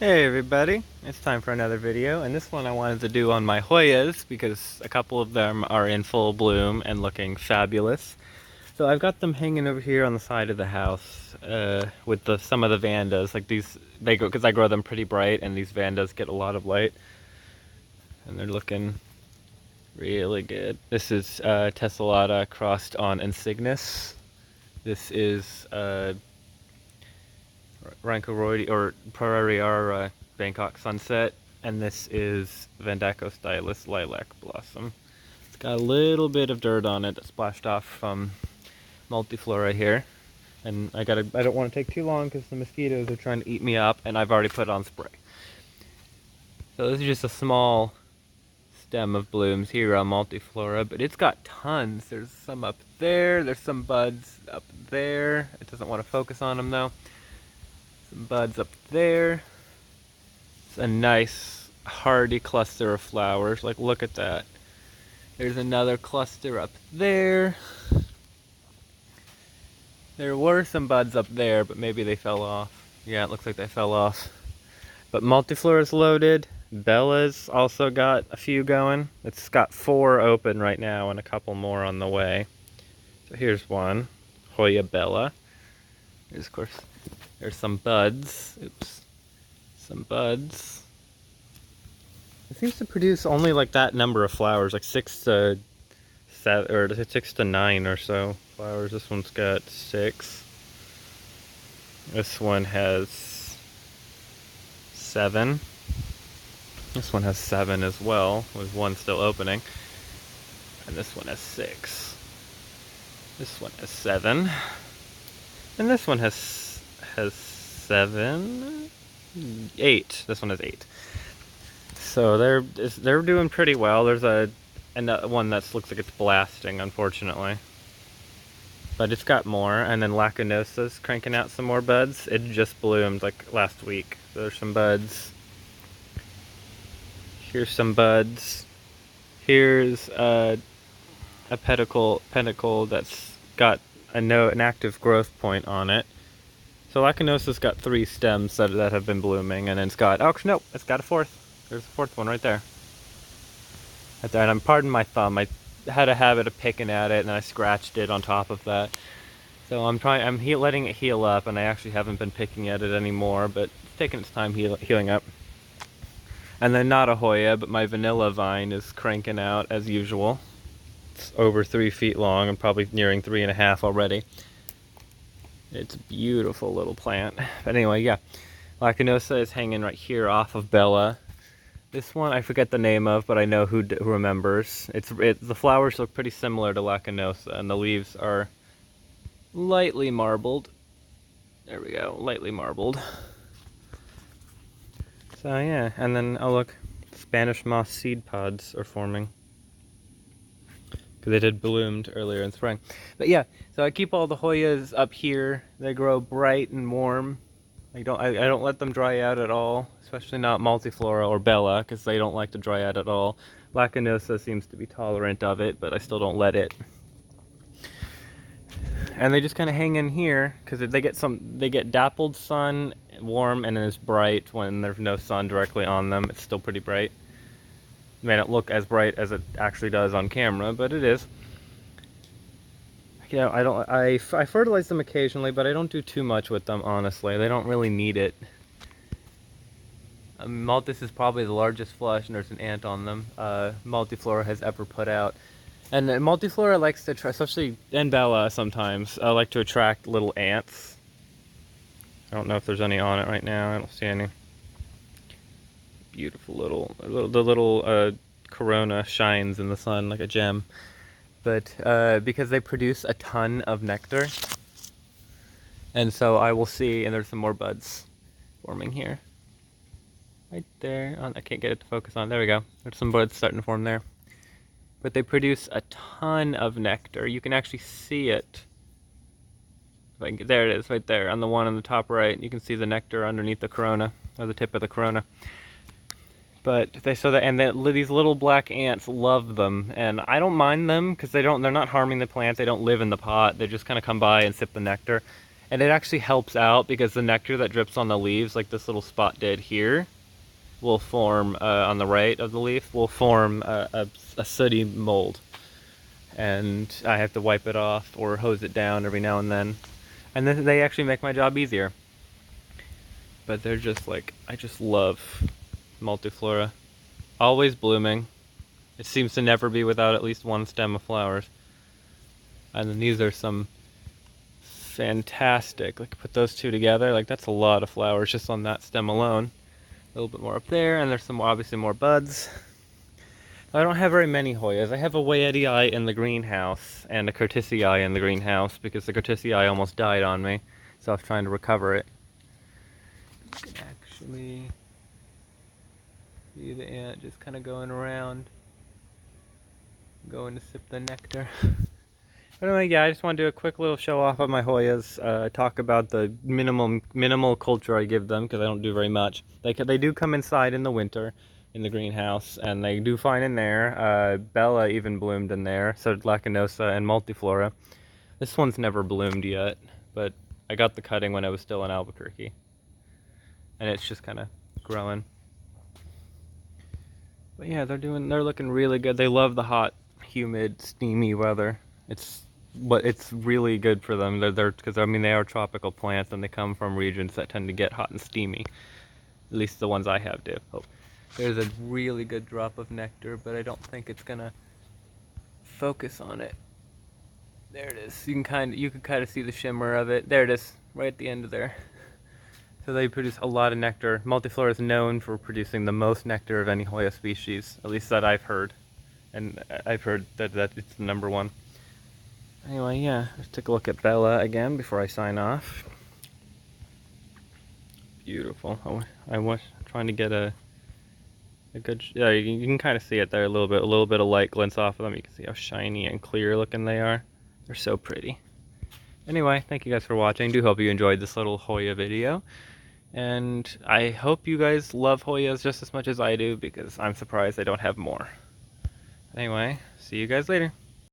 Hey everybody, it's time for another video, and this one I wanted to do on my Hoyas because a couple of them are in full bloom and looking fabulous. So I've got them hanging over here on the side of the house with some of the Vandas. Like these, they go because I grow them pretty bright, and these Vandas get a lot of light, and they're looking really good. This is Tessellata crossed on Insignis. This is Rancoroidi or Parariara Bangkok Sunset, and this is Vandaco Stylus Lilac Blossom. It's got a little bit of dirt on it that splashed off from Multiflora here, and I don't want to take too long because the mosquitoes are trying to eat me up, and I've already put on spray. So this is just a small stem of blooms here on Multiflora, but it's got tons. There's some up there, there's some buds up there. It doesn't want to focus on them though. Some buds up there. It's a nice hardy cluster of flowers. Like, look at that. There's another cluster up there. There were some buds up there, but maybe they fell off. Yeah, it looks like they fell off. But Multiflora's loaded. Bella's also got a few going. It's got 4 open right now and a couple more on the way. So here's one. Hoya Bella. There's, of course, there's some buds. Oops. Some buds. It seems to produce only like that number of flowers, like 6 to 7 or 6 to 9 or so flowers. This one's got 6. This one has 7. This one has 7 as well, with 1 still opening. And this one has 6. This one has 7. And this one has 7. 8. This one has 8. So they're doing pretty well. There's one that looks like it's blasting, unfortunately. But it's got more, and then Lacanosa's cranking out some more buds. It just bloomed like last week. There's some buds. Here's some buds. Here's a pentacle that's got an active growth point on it. So Lacanosa's got 3 stems that have been blooming, and then it's got, oh no, it's got a 4th. There's a 4th one right there. Right there, and pardon my thumb. I had a habit of picking at it, and I scratched it on top of that. So I'm letting it heal up, and I actually haven't been picking at it anymore, but it's taking its time healing up. And then not a Hoya, but my vanilla vine is cranking out as usual. It's over 3 feet long and probably nearing 3.5 already. It's a beautiful little plant. But anyway, yeah. Lacanosa is hanging right here off of Bella. This one I forget the name of, but I know who remembers. The flowers look pretty similar to Lacanosa, and the leaves are lightly marbled. There we go, lightly marbled. So yeah, and then, oh look, Spanish moss seed pods are forming. Because it had bloomed earlier in spring. But yeah, so I keep all the Hoyas up here. They grow bright and warm. I don't let them dry out at all, especially not Multiflora or Bella, because they don't like to dry out at all. Lacanosa seems to be tolerant of it, but I still don't let it. And they just kind of hang in here because they get dappled sun, warm, and then it's bright when there's no sun directly on them. It's still pretty bright. It may not look as bright as it actually does on camera, but it is. You know, I fertilize them occasionally, but I don't do too much with them, honestly. They don't really need it. Malthus is probably the largest flush, and there's an ant on them. Multiflora has ever put out. And Multiflora likes to, especially, and Bella sometimes, like to attract little ants. I don't know if there's any on it right now. I don't see any. Beautiful the little corona shines in the sun like a gem. But because they produce a ton of nectar, and so I will see, and there's some more buds forming here. Right there. Oh, I can't get it to focus on. There we go. There's some buds starting to form there. But they produce a ton of nectar. You can actually see it. There it is, right there, on the one on the top right. You can see the nectar underneath the corona, or the tip of the corona. But these little black ants love them, and I don't mind them because they're not harming the plants. They don't live in the pot. They just kind of come by and sip the nectar. And it actually helps out because the nectar that drips on the leaves, like this little spot did here, will form, on the right of the leaf, will form a sooty mold. And I have to wipe it off or hose it down every now and then. And then they actually make my job easier. But they're just like, I just love multiflora. Always blooming. It seems to never be without at least one stem of flowers. And then these are some fantastic, like put those two together, like that's a lot of flowers just on that stem alone. A little bit more up there, and there's some obviously more buds. I don't have very many Hoyas. I have a Hoya in the greenhouse and a Curtisii in the greenhouse because the Curtisii almost died on me, so I was trying to recover it. You can actually see the ant just kind of going around, going to sip the nectar. But anyway, yeah, I just want to do a quick little show off of my Hoyas, talk about the minimal culture I give them, because I don't do very much. They do come inside in the winter, in the greenhouse, and they do fine in there. Bella even bloomed in there, so did Lacanosa and Multiflora. This one's never bloomed yet, but I got the cutting when I was still in Albuquerque. And it's just kind of growing. But yeah, they're looking really good. They love the hot, humid, steamy weather. But it's really good for them. Because I mean they are tropical plants and they come from regions that tend to get hot and steamy. At least the ones I have do. Oh, there's a really good drop of nectar, but I don't think it's gonna focus on it. There it is. You can kind of see the shimmer of it. There it is, right at the end of there. So they produce a lot of nectar. Multiflora is known for producing the most nectar of any Hoya species, at least that I've heard. And I've heard that it's the number one. Anyway, yeah, let's take a look at Bella again before I sign off. Beautiful. Oh, I was trying to get a good, yeah, you can kind of see it there a little bit of light glints off of them. You can see how shiny and clear looking they are. They're so pretty. Anyway, thank you guys for watching. Do hope you enjoyed this little Hoya video. And I hope you guys love Hoyas just as much as I do, because I'm surprised I don't have more. Anyway, see you guys later.